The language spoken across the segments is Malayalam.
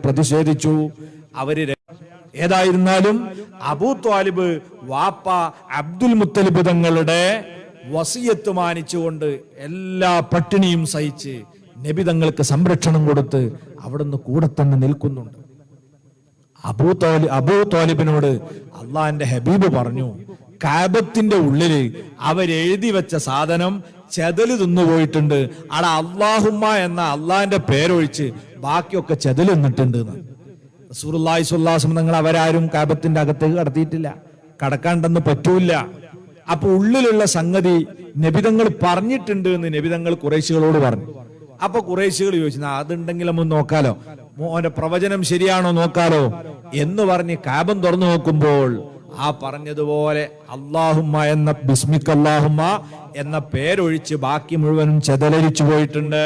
പ്രതിഷേധിച്ചു. ഏതായിരുന്നാലും അബൂ ത്വാലിബ് വാപ്പ അബ്ദുൽ മുത്തലിബ് തങ്ങളുടെ വസിയത്ത് മാനിച്ചുകൊണ്ട് എല്ലാ പട്ടിണിയും സഹിച്ച് നബി തങ്ങൾക്ക് സംരക്ഷണം കൊടുത്ത് അവിടുന്ന് കൂടെ തന്നെ നിൽക്കുന്നുണ്ട്. അബൂ ത്വാലിബിനോട് അള്ളാന്റെ ഹബീബ് പറഞ്ഞു, കാബത്തിന്റെ ഉള്ളില് അവരെഴുതി വെച്ച സാധനം ചെതല് തിന്നുപോയിട്ടുണ്ട്. അവിടെ അള്ളാഹുമ്മ എന്ന അള്ളാന്റെ പേരൊഴിച്ച് ബാക്കിയൊക്കെ ചെതല് തിന്നിട്ടുണ്ട്. റസൂലുള്ളാഹി സ്വല്ലല്ലാഹു അലൈഹി വസല്ലം തങ്ങൾ അവരാരും കാബത്തിന്റെ അകത്തേക്ക് കടത്തിയിട്ടില്ല, കടക്കാണ്ടെന്ന് പറ്റൂല. അപ്പൊ ഉള്ളിലുള്ള സംഗതി നബിതങ്ങൾ പറഞ്ഞിട്ടുണ്ട് എന്ന് നബിതങ്ങൾ ഖുറൈശികളോട് പറഞ്ഞു. അപ്പൊ ഖുറൈശികൾ ചോദിച്ചു, അതുണ്ടെങ്കിൽ നമുക്ക് നോക്കാലോ, മോന്റെ പ്രവചനം ശരിയാണോ നോക്കാലോ എന്ന് പറഞ്ഞ് കാബം തുറന്നു നോക്കുമ്പോൾ ആ പറഞ്ഞതുപോലെ അല്ലാഹുമ്മ എന്ന ബിസ്മിക അല്ലാഹുമ്മ എന്ന പേരൊഴിച്ച് ബാക്കി മുഴുവനും ചെതലരിച്ചു പോയിട്ടുണ്ട്.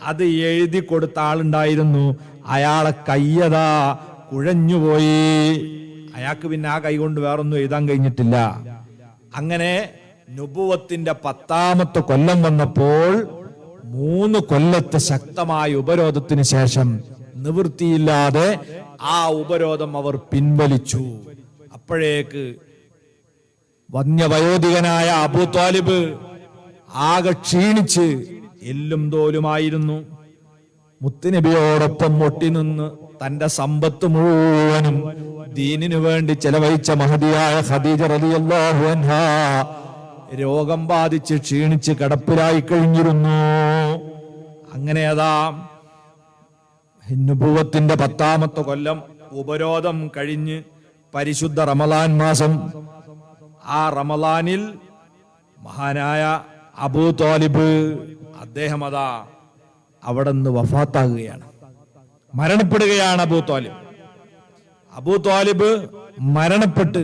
അത് എഴുതി കൊടുത്ത ആളുണ്ടായിരുന്നു, അയാളെ കയ്യതാ കുഴഞ്ഞുപോയി. അയാൾക്ക് പിന്നെ ആ കൈ കൊണ്ട് വേറൊന്നും എഴുതാൻ കഴിഞ്ഞിട്ടില്ല. അങ്ങനെ നുബുവത്തിന്റെ 10ാമത്തെ കൊല്ലം വന്നപ്പോൾ 3 കൊല്ലത്തെ ശക്തമായ ഉപരോധത്തിന് ശേഷം നിവൃത്തിയില്ലാതെ ആ ഉപരോധം അവർ പിൻവലിച്ചു. അപ്പോഴേക്ക് വന്യവയോധികനായ അബൂ ത്വാലിബ് ആകെ ക്ഷീണിച്ച് എല്ലും തോലുമായിരുന്നു. മുത്തുനബിയോടൊപ്പം ഒട്ടിനിന്ന് തന്റെ സമ്പത്ത് മുഴുവനും ദീനിനു വേണ്ടി ചെലവഴിച്ച മഹദിയായ ഖദീജ റളിയല്ലാഹു അൻഹാ രോഗം ബാധിച്ച് ക്ഷീണിച്ച് കിടപ്പിലായി കഴിഞ്ഞിരുന്നു. അങ്ങനെ അതാ നുബുവത്തിന്റെ 10ാമത്തെ കൊല്ലം ഉപരോധം കഴിഞ്ഞ് പരിശുദ്ധ റമളാൻ മാസം, ആ റമളാനിൽ മഹാനായ അബൂ ത്വാലിബ് അദ്ദേഹം അതാ അവിടെ നിന്ന് വഫാത്താകുകയാണ്, മരണപ്പെടുകയാണ്. അബൂ ത്വാലിബ് മരണപ്പെട്ട്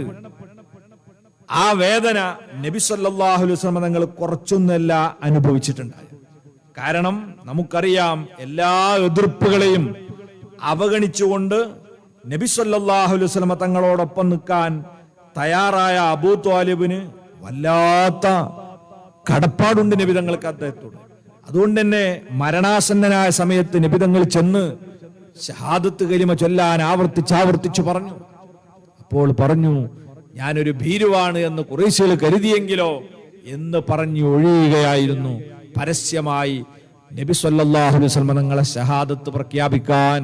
ആ വേദന നബി സല്ലല്ലാഹു അലൈഹി വസല്ലം തങ്ങൾ കുറച്ചൊന്നല്ല അനുഭവിച്ചിട്ടുണ്ടായി. കാരണം നമുക്കറിയാം, എല്ലാ എതിർപ്പുകളെയും അവഗണിച്ചുകൊണ്ട് നബി സല്ലല്ലാഹു അലൈഹി വസല്ലം തങ്ങളോടൊപ്പം നിൽക്കാൻ തയ്യാറായ അബൂ ത്വാലിബിന് വല്ലാത്ത കടപ്പാടുണ്ട് നബി തങ്ങൾക്ക് അദ്ദേഹത്തോട്. അതുകൊണ്ട് തന്നെ മരണാസന്നനായ സമയത്ത് നബി തങ്ങൾ ചെന്ന് ഷഹാദത്ത് കലിമ ചൊല്ലാൻ ആവർത്തിച്ചു പറഞ്ഞു. അപ്പോൾ പറഞ്ഞു, ഞാനൊരു ഭീരുവാണ് എന്ന് ഖുറൈശികൾ കരുതിയെങ്കിലോ എന്ന് പറഞ്ഞു ഒഴിയുകയായിരുന്നു. പരസ്യമായി നബി സല്ലല്ലാഹു അലൈഹി വസല്ലം തങ്ങളെ ഷഹാദത്ത് പ്രഖ്യാപിക്കാൻ,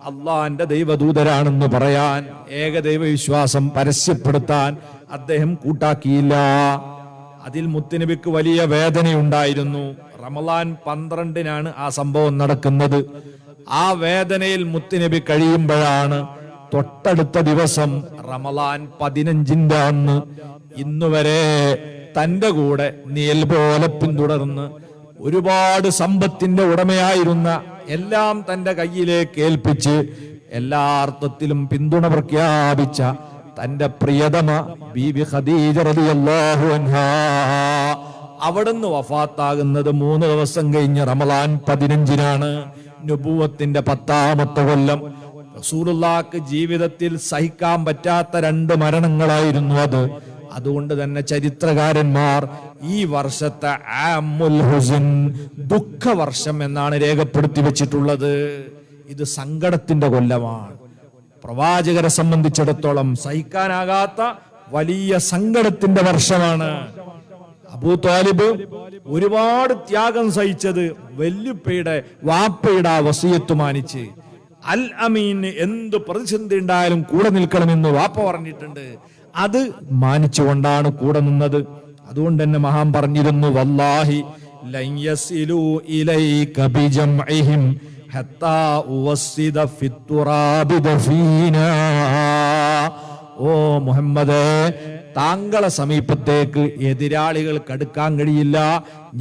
അള്ളാന്റെ ദൈവദൂതരാണെന്ന് പറയാൻ, ഏകദൈവ വിശ്വാസം പരസ്യപ്പെടുത്താൻ അദ്ദേഹം കൂട്ടാക്കിയില്ല. അതിൽ മുത്തുനബിക്ക് വലിയ വേദനയുണ്ടായിരുന്നു. റമളാൻ 12-നാണ് ആ സംഭവം നടക്കുന്നത്. ആ വേദനയിൽ മുത്തുനബി കഴിയുമ്പോഴാണ് തൊട്ടടുത്ത ദിവസം റമളാൻ 15-ന്റെ അന്ന് ഇന്നുവരെ തന്റെ കൂടെ നിഴൽ പോലെ പിന്തുടർന്ന് ഒരുപാട് സമ്പത്തിന്റെ ഉടമയായിരുന്ന എല്ലാം തന്റെ കയ്യിലേക്ക് ഏൽപ്പിച്ച് എല്ലാ അർത്ഥത്തിലും പിന്തുണ പ്രഖ്യാപിച്ച തന്റെ പ്രിയതമ ബീബി ഖദീജ റളിയല്ലാഹു അൻഹാ അവിടുന്ന് വഫാത്താകുന്നത് 3 ദിവസം കഴിഞ്ഞ് റമളാൻ 15-നാണ്. നുബുവത്തിന്റെ 10ാമത്തെ കൊല്ലം. റസൂലുള്ളാഹിക്ക് ജീവിതത്തിൽ സഹിക്കാൻ പറ്റാത്ത 2 മരണങ്ങളായിരുന്നു അത്. അതുകൊണ്ട് തന്നെ ചരിത്രകാരന്മാർ ഈ വർഷത്തെ ആമുൽ ഹുസ്ൻ, ദുഃഖവർഷം എന്നാണ് രേഖപ്പെടുത്തി വെച്ചിട്ടുള്ളത്. ഇത് സങ്കടത്തിന്റെ കൊല്ലമാണ്. പ്രവാചകരെ സംബന്ധിച്ചിടത്തോളം സഹിക്കാനാകാത്ത വലിയ സങ്കടത്തിന്റെ വർഷമാണ്. അബൂ ത്വാലിബ് ഒരുപാട് ത്യാഗം സഹിച്ചത് വല്യുപ്പയുടെ വാപ്പയുടെ ആ വസിയത്ത് മാനിച്ച്, അൽ അമീൻ എന്ത് പ്രതിസന്ധി ഉണ്ടായാലും കൂടെ നിൽക്കണമെന്ന് വാപ്പ പറഞ്ഞിട്ടുണ്ട്. അത് മാനിച്ചുകൊണ്ടാണ് കൂടെ നിന്നത്. അതുകൊണ്ട് തന്നെ മഹാൻ പറഞ്ഞിരുന്നു, വല്ലാഹി ലൻ യസിലു ഇലൈക ബിജംഇഹിം ഹത്താ ഉവസ്സിദ ഫിത്തുറാബി ദഫീനാ. ഓ മുഹമ്മദേ, താങ്കളെ സമീപത്തേക്ക് എതിരാളികൾക്ക് അടുക്കാൻ കഴിയില്ല,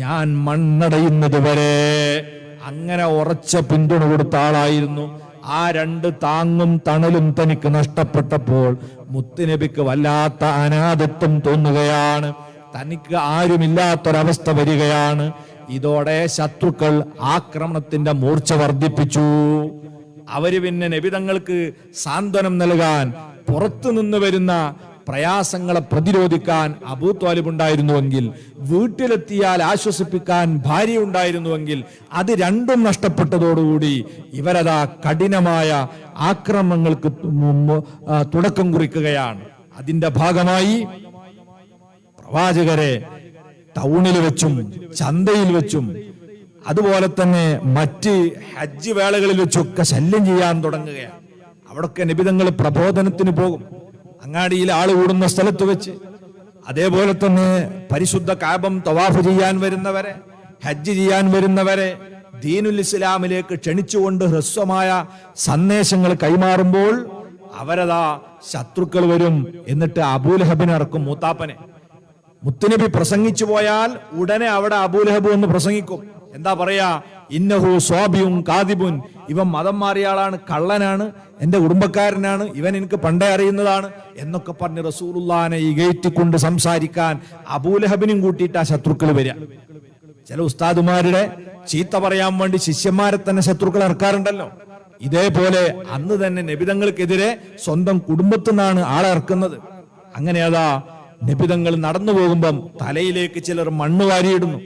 ഞാൻ മണ്ണടയുന്നത് വരെ. അങ്ങനെ ഉറച്ച പിന്തുണ കൊടുത്ത ആളായിരുന്നു. ആ 2 താങ്ങും തണലും തനിക്ക് നഷ്ടപ്പെട്ടപ്പോൾ മുത്തുനബിക്ക് വല്ലാത്ത അനാഥത്വം തോന്നുകയാണ്. തനിക്ക് ആരുമില്ലാത്തൊരവസ്ഥ വരികയാണ്. ഇതോടെ ശത്രുക്കൾ ആക്രമണത്തിന്റെ മൂർച്ച വർദ്ധിപ്പിച്ചു. അവര് പിന്നെ നബി തങ്ങൾക്ക് സാന്ത്വനം നൽകാൻ പുറത്തു നിന്ന് വരുന്ന പ്രയാസങ്ങളെ പ്രതിരോധിക്കാൻ അബൂ ത്വാലിബ് ഉണ്ടായിരുന്നുവെങ്കിൽ, വീട്ടിലെത്തിയാൽ ആശ്വസിപ്പിക്കാൻ ഭാര്യ ഉണ്ടായിരുന്നുവെങ്കിൽ, അത് രണ്ടും നഷ്ടപ്പെട്ടതോടുകൂടി ഇവരതാ കഠിനമായ ആക്രമണങ്ങൾക്ക് തുടക്കം കുറിക്കുകയാണ്. അതിന്റെ ഭാഗമായി പ്രവാചകരെ ടൗണിൽ വെച്ചും ചന്തയിൽ വെച്ചും അതുപോലെ തന്നെ മറ്റ് ഹജ്ജ് വേളകളിൽ വെച്ചൊക്കെ ശല്യം ചെയ്യാൻ തുടങ്ങുകയാണ്. അവിടൊക്കെ നബിതങ്ങൾ പ്രബോധനത്തിന് പോകും, അങ്ങാടിയിൽ ആള് കൂടുന്ന സ്ഥലത്ത് വെച്ച്. അതേപോലെ തന്നെ പരിശുദ്ധ കഅബം തവാഫ് ചെയ്യാൻ വരുന്നവരെ, ഹജ്ജ് ചെയ്യാൻ വരുന്നവരെ ദീനുൽ ഇസ്ലാമിലേക്ക് ക്ഷണിച്ചുകൊണ്ട് ഹ്രസ്വമായ സന്ദേശങ്ങൾ കൈമാറുമ്പോൾ അവരതാ ശത്രുക്കൾ വരും. എന്നിട്ട് അബൂലഹബിനെ ഇറക്കും, മൂത്താപ്പനെ. മുത്തുനബി പ്രസംഗിച്ചു പോയാൽ ഉടനെ അവിടെ അബൂലഹബ് എന്ന് പ്രസംഗിക്കും. എന്താ പറയാ? ഇന്നഹു സ്വാബിയും കാദിബുൻ, ഇവൻ മതം മാറിയ ആളാണ്, കള്ളനാണ്, എന്റെ കുടുംബക്കാരനാണ്, ഇവൻ എനിക്ക് പണ്ടേ അറിയുന്നതാണ് എന്നൊക്കെ പറഞ്ഞ് റസൂലുള്ളാഹിനെ ഇകഴ്ത്തിക്കൊണ്ട് സംസാരിക്കാൻ അബൂലഹബിനും കൂട്ടിയിട്ട് ആ ശത്രുക്കൾ വരിക. ചില ഉസ്താദുമാരുടെ ചീത്ത പറയാൻ വേണ്ടി ശിഷ്യന്മാരെ തന്നെ ശത്രുക്കൾ ഇറക്കാറുണ്ടല്ലോ. ഇതേപോലെ അന്ന് തന്നെ നബിതങ്ങൾക്കെതിരെ സ്വന്തം കുടുംബത്തിൽ നിന്നാണ് ആളെ ഇറക്കുന്നത്. അങ്ങനെ അതാ നബിതങ്ങൾ നടന്നു പോകുമ്പം തലയിലേക്ക് ചിലർ മണ്ണ് വാരിയിടുന്നു.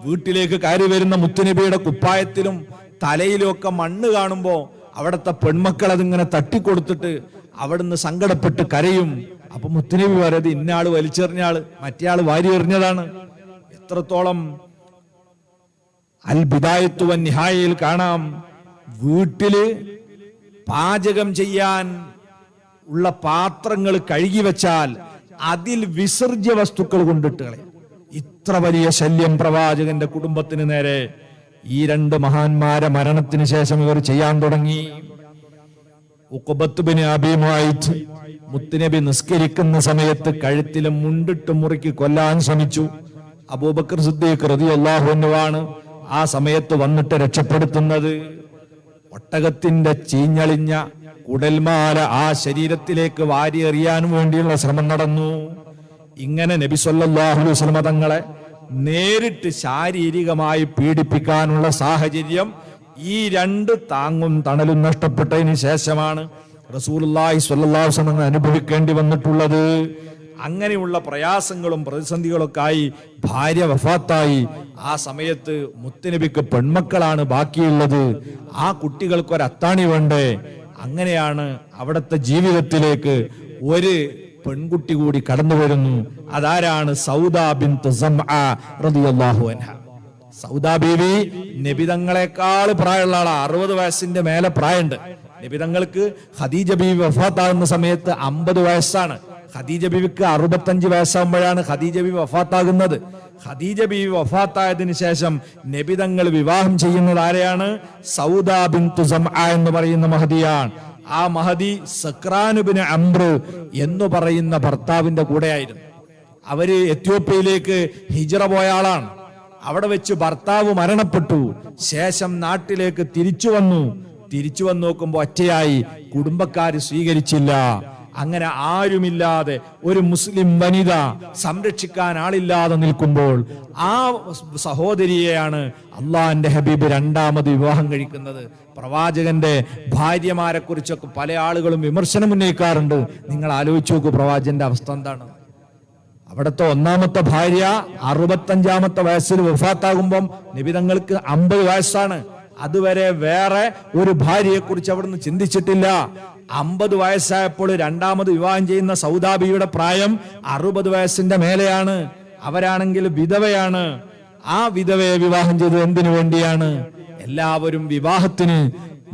വീട്ടിലേക്ക് കയറി വരുന്ന മുത്തുനബിയുടെ കുപ്പായത്തിലും തലയിലും ഒക്കെ മണ്ണ് കാണുമ്പോ അവിടുത്തെ പെൺമക്കൾ അതിങ്ങനെ തട്ടിക്കൊടുത്തിട്ട് അവിടുന്ന് സങ്കടപ്പെട്ട് കരയും. അപ്പൊ മുത്തുനബി പറയുന്നത് ഇന്നയാള് വലിച്ചെറിഞ്ഞാള് മറ്റേ ആള് വാരി എറിഞ്ഞതാണ്. എത്രത്തോളം അൽ ബിദായത്തു വൻ നിഹായയിൽ കാണാം, വീട്ടില് പാചകം ചെയ്യാൻ ഉള്ള പാത്രങ്ങൾ കഴുകി വെച്ചാൽ അതിൽ വിസർജ്യ വസ്തുക്കൾ കൊണ്ടിട്ട് കളയും. ഇത്ര വലിയ ശല്യം പ്രവാചകന്റെ കുടുംബത്തിന് നേരെ ഈ രണ്ട് മഹാന്മാരെ മരണത്തിന് ശേഷം ഇവർ ചെയ്യാൻ തുടങ്ങി. ഉഖബത്ത് ബിൻ അബീ മുഅയ്ത് മുത്തുനബി നിസ്കരിക്കുന്ന സമയത്ത് കഴുത്തിലെ മുണ്ടിട്ട് മുറുക്കി കൊല്ലാൻ ശ്രമിച്ചു. അബൂബക്കർ സിദ്ദീഖ് റളിയല്ലാഹു അൻഹുവാണ് ആ സമയത്ത് വന്നിട്ട് രക്ഷപ്പെടുത്തുന്നത്. ഒട്ടകത്തിന്റെ ചീഞ്ഞളിഞ്ഞ കുടൽമാല ആ ശരീരത്തിലേക്ക് വാരി എറിയാൻ വേണ്ടിയുള്ള ശ്രമം നടന്നു. ഇങ്ങനെ നബി സല്ലല്ലാഹു അലൈഹി വസല്ലം തങ്ങളെ നേരിട്ട് ശാരീരികമായി പീഡിപ്പിക്കാനുള്ള സാഹചര്യം ഈ രണ്ട് താങ്ങും തണലും നഷ്ടപ്പെട്ടതിന് ശേഷമാണ് റസൂലുള്ളാഹി സ്വല്ലല്ലാഹു അലൈഹി വസല്ലം അനുഭവിക്കേണ്ടി വന്നിട്ടുള്ളത്. അങ്ങനെയുള്ള പ്രയാസങ്ങളും പ്രതിസന്ധികളൊക്കെ ആയി ഭാര്യ വഫാത്തായി. ആ സമയത്ത് മുത്തുനബിക്ക് പെൺമക്കളാണ് ബാക്കിയുള്ളത്. ആ കുട്ടികൾക്ക് ഒരു അത്താണി വേണ്ടേ? അങ്ങനെയാണ് അവിടുത്തെ ജീവിതത്തിലേക്ക് ഒരു പെൺകുട്ടി കൂടി കടന്നു വരുന്നു. അതാരാണ്? സൗദാ ബിൻത് സംആ റളിയല്ലാഹു അൻഹ. സൗദാ ബീവി നബിതങ്ങളെക്കാൾ പ്രായമുള്ള ആളാ, 60 വയസ്സിന്റെ മേലെ പ്രായമുണ്ട്. നബിതങ്ങൾക്ക് ഖദീജ ബീവി വഫാത്താകുന്ന സമയത്ത് 50 വയസ്സാണ്. ഖദീജ ബീവിക്ക് 65 വയസ്സാകുമ്പോഴാണ് ഖദീജ ബീവി വഫാത്താകുന്നത്. ഖദീജ ബീവി വഫാത്തായതിനു ശേഷം നബിതങ്ങൾ വിവാഹം ചെയ്യുന്നത് ആരെയാണ്? സൗദാ ബിൻത് സംആ എന്ന് പറയുന്ന മഹദിയാണ്. ആ മഹദി സക്രാൻ ഇബ്നു അംർ എന്ന് പറയുന്ന ഭർത്താവിന്റെ കൂടെയായിരുന്നു. അവര് എത്യോപ്യയിലേക്ക് ഹിജ്റ പോയ ആളാണ്. അവിടെ വെച്ച് ഭർത്താവ് മരണപ്പെട്ടു. ശേഷം നാട്ടിലേക്ക് തിരിച്ചു വന്നു നോക്കുമ്പോ ഒറ്റയായി, കുടുംബക്കാര് സ്വീകരിച്ചില്ല. അങ്ങനെ ആരുമില്ലാതെ ഒരു മുസ്ലിം വനിത സംരക്ഷിക്കാൻ ആളില്ലാതെ നിൽക്കുമ്പോൾ ആ സഹോദരിയെയാണ് അള്ളാഹിന്റെ ഹബീബ് രണ്ടാമത് വിവാഹം കഴിക്കുന്നത്. പ്രവാചകന്റെ ഭാര്യമാരെ കുറിച്ചൊക്കെ പല ആളുകളും വിമർശനം ഉന്നയിക്കാറുണ്ട്. നിങ്ങൾ ആലോചിച്ച് നോക്കൂ പ്രവാചകന്റെ അവസ്ഥ എന്താണ്. അവിടുത്തെ ഒന്നാമത്തെ ഭാര്യ 65-ാമത്തെ വയസ്സിൽ വഫാത്താകുമ്പം നബിതങ്ങൾക്ക് 50 വയസ്സാണ്. അതുവരെ വേറെ ഒരു ഭാര്യയെ കുറിച്ച് അവിടുന്ന് ചിന്തിച്ചിട്ടില്ല. 50 വയസ്സായപ്പോൾ രണ്ടാമത് വിവാഹം ചെയ്യുന്ന സൗദാബിയുടെ പ്രായം 60 വയസ്സിന്റെ മേലെയാണ്. അവരാണെങ്കിൽ വിധവയാണ്. ആ വിധവയെ വിവാഹം ചെയ്തത് എന്തിനു വേണ്ടിയാണ്? എല്ലാവരും വിവാഹത്തിന്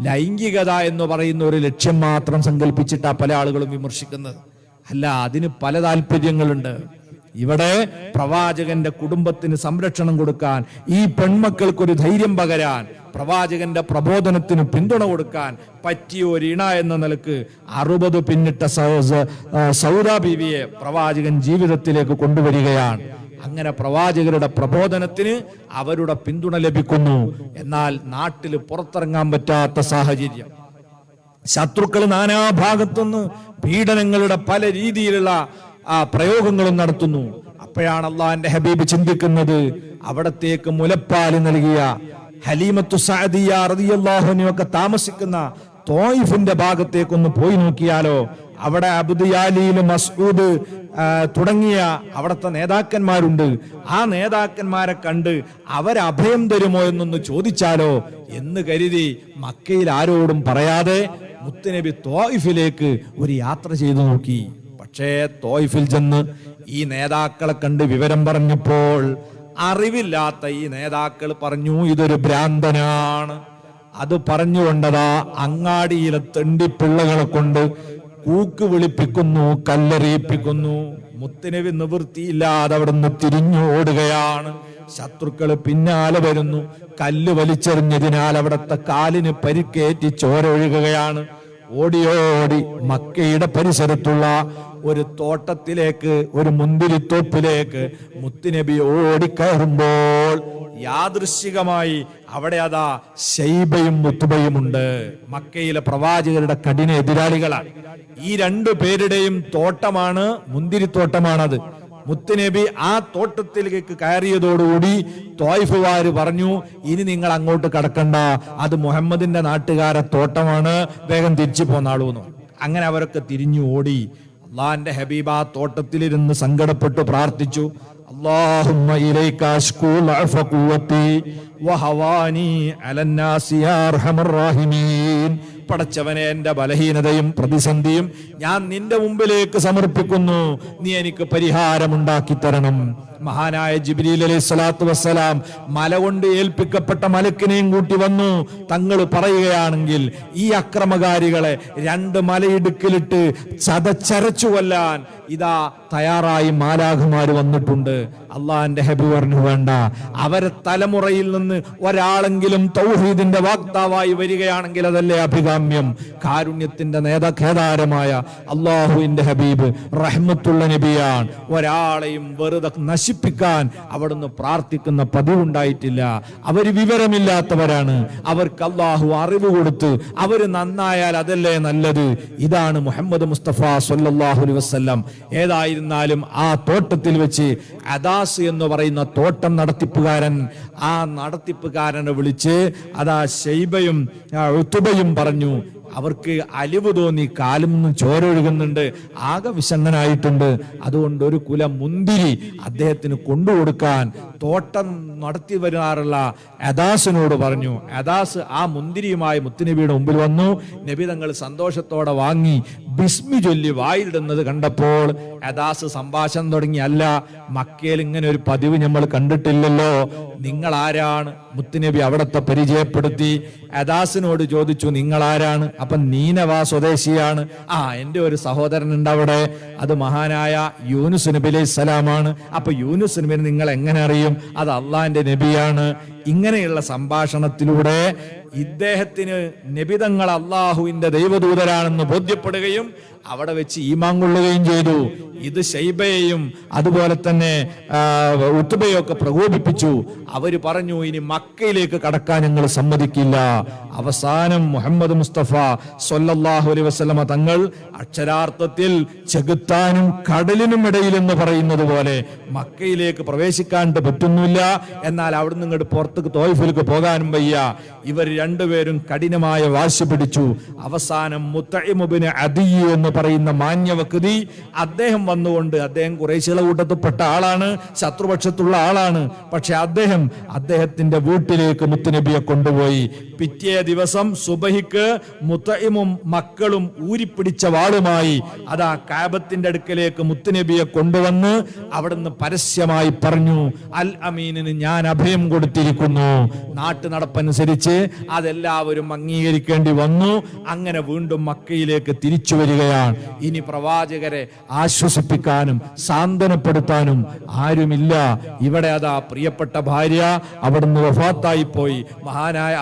ലൈംഗികത എന്ന് പറയുന്ന ഒരു ലക്ഷ്യം മാത്രം സങ്കല്പിച്ചിട്ടാ പല ആളുകളും വിമർശിക്കുന്നത്. അല്ല, അതിന് പല താല്പര്യങ്ങളുണ്ട്. ഇവിടെ പ്രവാചകന്റെ കുടുംബത്തിന് സംരക്ഷണം കൊടുക്കാൻ, ഈ പെൺമക്കൾക്കൊരു ധൈര്യം പകരാൻ, പ്രവാചകന്റെ പ്രബോധനത്തിന് പിന്തുണ കൊടുക്കാൻ പറ്റിയ ഒരു ഇണ എന്ന നിലക്ക് 60 പിന്നിട്ട സൗദാ ബീവിയെ പ്രവാചകൻ ജീവിതത്തിലേക്ക് കൊണ്ടുവരികയാണ്. അങ്ങനെ പ്രവാചകരുടെ പ്രബോധനത്തിന് അവരുടെ പിന്തുണ ലഭിക്കുന്നു. എന്നാൽ നാട്ടിൽ പുറത്തിറങ്ങാൻ പറ്റാത്ത സാഹചര്യം, ശത്രുക്കൾ നാനാഭാഗത്തുനിന്ന് പീഡനങ്ങളുടെ പല രീതിയിലുള്ള പ്രയോഗങ്ങളും നടത്തുന്നു. അപ്പോഴാണ് അള്ളാഹിന്റെ ഹബീബ് ചിന്തിക്കുന്നത്, അവിടത്തേക്ക് മുലപ്പാല് നൽകിയ ഹലീമത്തു സഅദിയ റളിയല്ലാഹു അൻഹ ഒക്കെ താമസിക്കുന്ന തോയിഫിന്റെ ഭാഗത്തേക്കൊന്ന് പോയി നോക്കിയാലോ. അവിടെ അബുദയാലിയിൽ മസ്ഊദ് തുടങ്ങിയ അവിടുത്തെ നേതാക്കന്മാരുണ്ട്. ആ നേതാക്കന്മാരെ കണ്ട് അവരഭയം തരുമോ എന്നൊന്ന് ചോദിച്ചാലോ എന്ന് കരുതി മക്കയിൽ ആരോടും പറയാതെ മുത്തുനബി ത്വായിഫിലേക്ക് ഒരു യാത്ര ചെയ്തു നോക്കി. പക്ഷേ ത്വായിഫിൽ ചെന്ന് ഈ നേതാക്കളെ കണ്ട് വിവരം പറഞ്ഞപ്പോൾ അറിവില്ലാത്ത ഈ നേതാക്കൾ പറഞ്ഞു, ഇതൊരു ഭ്രാന്തനാണ്. അത് പറഞ്ഞുകൊണ്ടതാ അങ്ങാടിയിലെ തെണ്ടിപ്പിള്ളകളെ കൊണ്ട് കൂക്ക് വിളിപ്പിക്കുന്നു, കല്ലെറിയിപ്പിക്കുന്നു. മുത്തുനബി നിവൃത്തിയില്ലാതെ അവിടെ നിന്ന് തിരിഞ്ഞോടുകയാണ്. ശത്രുക്കള് പിന്നാലെ വരുന്നു. കല്ല് വലിച്ചെറിഞ്ഞതിനാൽ അവിടുത്തെ കാലിന് പരിക്കേറ്റി ചോര ഒഴുകുകയാണ്. ഓടിയോടി മക്കയുടെ പരിസരത്തുള്ള ഒരു തോട്ടത്തിലേക്ക്, ഒരു മുന്തിരിത്തോപ്പിലേക്ക് മുത്തുനബി ഓടിക്കയറുമ്പോൾ യാദൃശ്ചികമായി അവിടെ അതാ ശൈബയും മുത്തുബയും ഉണ്ട്. മക്കയിലെ പ്രവാചകരുടെ കഠിന എതിരാളികളാണ്. ഈ രണ്ടു പേരുടെയും തോട്ടമാണ്, മുന്തിരിത്തോട്ടമാണത്. മുത്തുനബി ആ തോട്ടത്തിലേക്ക് കയറിയതോടുകൂടി ത്വായിഫുകാര് പറഞ്ഞു, ഇനി നിങ്ങൾ അങ്ങോട്ട് കടക്കണ്ട, അത് മുഹമ്മദിന്റെ നാട്ടുകാരെ തോട്ടമാണ്, വേഗം തിരിച്ചു പോന്നാളൂന്ന്. അങ്ങനെ അവരൊക്കെ തിരിഞ്ഞു ഓടി. അള്ളാന്റെ ഹബീബ് ആ തോട്ടത്തിലിരുന്ന് സങ്കടപ്പെട്ടു പ്രാർത്ഥിച്ചു. അല്ലാഹുമ്മ ഇലൈക അശ്കൂ ലഅഫ ഖുവതി വഹവാനി അലന്നാസി യാ അർഹമർ റഹീമീൻ. പടച്ചവനെ, എന്റെ ബലഹീനതയും പ്രതിസന്ധിയും ഞാൻ നിന്റെ മുമ്പിലേക്ക് സമർപ്പിക്കുന്നു. നീ എനിക്ക് പരിഹാരമുണ്ടാക്കി തരണം. മഹാനായ ജിബ്രീൽ അലൈഹി സ്വലാത്തു വസ്സലാം മല കൊണ്ട് ഏൽപ്പിക്കപ്പെട്ട മലക്കിനെയും കൂട്ടി വന്നു. തങ്ങൾ പറയുകയാണെങ്കിൽ ഈ അക്രമകാരികളെ രണ്ട് മലയിടുക്കിലിട്ട് ചതച്ചരച്ചു കൊല്ലാൻ ഇതാ തയ്യാറായി മാലാഖുമാര് വന്നിട്ടുണ്ട്. അള്ളാന്റെ ഹബീബ് പറഞ്ഞു, വേണ്ട, അവരെ തലമുറയിൽ നിന്ന് ഒരാളെങ്കിലും തൗഹീദിന്റെ വാക്താവായി വരികയാണെങ്കിൽ അതല്ലേ അഭികാമ്യം. കാരുണ്യത്തിന്റെ നേതാഖേദാരമായ അള്ളാഹുവിന്റെ ഹബീബ് റഹ്മത്തുള്ള നബിയാണ്. ഒരാളെയും വെറുതെ നശിപ്പിക്കാൻ അവിടുന്ന് പ്രാർത്ഥിക്കുന്ന പതിവുണ്ടായിട്ടില്ല. അവര് വിവരമില്ലാത്തവരാണ്. അവർക്ക് അള്ളാഹു അറിവ് കൊടുത്ത് അവര് നന്നായാൽ അതല്ലേ നല്ലത്. ഇതാണ് മുഹമ്മദ് മുസ്തഫ സ്വല്ലല്ലാഹു അലൈഹി വസല്ലം. ഏതായിരുന്നാലും ആ തോട്ടത്തിൽ വെച്ച് അദാസ് എന്ന് പറയുന്ന തോട്ടം നടത്തിപ്പുകാരൻ, ആ നടത്തിപ്പുകാരനെ വിളിച്ച് അതാ ശൈബയും ഉതുബയും പറഞ്ഞു, അവർക്ക് അലിവ് തോന്നി, കാലും ചോരൊഴുകുന്നുണ്ട്, ആകെ വിഷണ്ണനായിട്ടുണ്ട്. അതുകൊണ്ട് ഒരു കുല മുന്തിരി അദ്ദേഹത്തിന് കൊണ്ടുകൊടുക്കാൻ തോട്ടം നടത്തി വരാറുള്ള അദാസിനോട് പറഞ്ഞു. അദാസ് ആ മുന്തിരിയുമായി മുത്തുനബിയുടെ മുമ്പിൽ വന്നു. നബി തങ്ങൾ സന്തോഷത്തോടെ വാങ്ങി ബിസ്മി ചൊല്ലി വായിലിടുന്നത് കണ്ടപ്പോൾ അദാസ് സംഭാഷണം തുടങ്ങി, അല്ല, മക്കയിൽ ഇങ്ങനെ ഒരു പതിവ് നമ്മൾ കണ്ടിട്ടില്ലല്ലോ, നിങ്ങൾ ആരാണ്? മുത്തുനബി അവിടത്തെ പരിചയപ്പെടുത്തി. അദാസിനോട് ചോദിച്ചു, നിങ്ങൾ ആരാണ്? അപ്പൊ നീനവ സ്വദേശിയാണ്. എന്റെ ഒരു സഹോദരൻ ഉണ്ട് അവിടെ, അത് മഹാനായ യൂനുസ് നബി അലൈഹി സ്വലാമാണ്. അപ്പൊ യൂനുസ് നബിനെ നിങ്ങൾ എങ്ങനെ അറിയും? അത് അള്ളാന്റെ നബിയാണ്. ഇങ്ങനെയുള്ള സംഭാഷണത്തിലൂടെ ഇദ്ദേഹത്തിന് നബിതങ്ങൾ അള്ളാഹുവിന്റെ ദൈവദൂതരാണെന്ന് ബോധ്യപ്പെടുകയും അവിടെ വെച്ച് ഈമാൻ കൊള്ളുകയും ചെയ്തു. ഇത് ശൈബയെയും അതുപോലെ തന്നെ ഉത്ബയൊക്കെ പ്രകോപിപ്പിച്ചു. അവര് പറഞ്ഞു, ഇനി മക്കയിലേക്ക് കടക്കാൻ ഞങ്ങൾ സമ്മതിക്കില്ല. അവസാനം മുഹമ്മദ് മുസ്തഫ സ്വല്ലല്ലാഹു അലൈഹി വസല്ലമ തങ്ങൾ അക്ഷരാർത്ഥത്തിൽ ചെകുത്താനും കടലിനും ഇടയിൽ എന്ന് പറയുന്നത് പോലെ മക്കയിലേക്ക് പ്രവേശിക്കാൻ പറ്റുന്നില്ല. എന്നാൽ അവിടുന്ന് ഇങ്ങോട്ട് പുറത്തേക്ക് തോയിഫിലേക്ക് പോകാനും വയ്യ. ഇവർ രണ്ടുപേരും കഠിനമായ വാശി പിടിച്ചു. അവസാനം മുത്തഇം ഇബ്നു അദി എന്ന് പറയുന്ന മാന്യവക്തി അദ്ദേഹം വന്നുകൊണ്ട്, അദ്ദേഹം ഖുറൈശികളുടെ കൂട്ടത്തിൽപ്പെട്ട ആളാണ്, ശത്രുപക്ഷത്തുള്ള ആളാണ്. പക്ഷെ അദ്ദേഹത്തിന്റെ വീട്ടിലേക്ക് മുത്തുനബിയെ കൊണ്ടുപോയി. പിറ്റേ ദിവസം സുബഹിക്ക് മുത്തഇമും മക്കളും ഊരിപ്പിടിച്ച വാളുമായി അതാ കഅബത്തിന്റെ അടുക്കലേക്ക് മുത്തുനബിയെ കൊണ്ടുവന്ന് അവിടുന്ന് പരസ്യമായി പറഞ്ഞു, അൽ അമീനിന് ഞാൻ അഭയം കൊടുത്തിരിക്കുന്നു. നാട്ടു നടപ്പനുസരിച്ച് അതെല്ലാവരും അംഗീകരിക്കേണ്ടി വന്നു. അങ്ങനെ വീണ്ടും മക്കയിലേക്ക് തിരിച്ചു വരികയാണ്. ഇനി പ്രവാചകരെ ആശ്വസിപ്പിക്കാനും സാന്ത്വനപ്പെടുത്താനും ആരുമില്ല. ഇവിടെ അതാ പ്രിയപ്പെട്ട ഭാര്യ അവിടുന്ന് വഫാത്തായി പോയി. മഹാനായ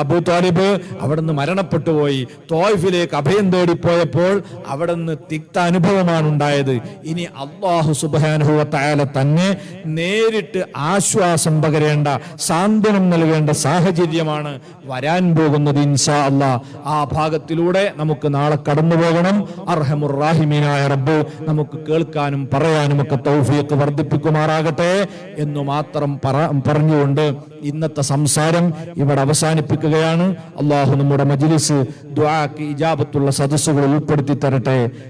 അബൂ താലിബ് അവിടുന്ന് മരണപ്പെട്ടു പോയി. തോയിഫിലേക്ക് അഭയം തേടിപ്പോയപ്പോൾ അവിടുന്ന് തിക്ത അനുഭവമാണ് ഉണ്ടായത്. ഇനി അല്ലാഹു സുബ്ഹാനഹു വ തആല തന്നെ നേരിട്ട് ആശ്വാസം പകരേണ്ട സാന്ത്വനം നൽകേണ്ട സാഹചര്യമാണ് വരാൻ പോകുന്നത് ഇൻഷാ അല്ലാഹ്. ആ ഭാഗത്തിലൂടെ നമുക്ക് നാളെ കടന്നു പോകണം. അർഹമുർ റാഹിമീനായ റബ്ബ് നമുക്ക് കേൾക്കാനും പറയാനും ഒക്കെ തൗഫീഖ് വർദ്ധിപ്പിക്കുമാറാകട്ടെ എന്ന് മാത്രം പറഞ്ഞുകൊണ്ട് ഇന്നത്തെ സംസാരം ഇവിടെ അവസാനിപ്പിക്കുകയാണ്. അള്ളാഹു നമ്മുടെ മജ്ലിസ് ദുആക്ക് ഇജാബത്തുള്ള സദസ്സുകളിൽ ഉൾപ്പെടുത്തി തരട്ടെ.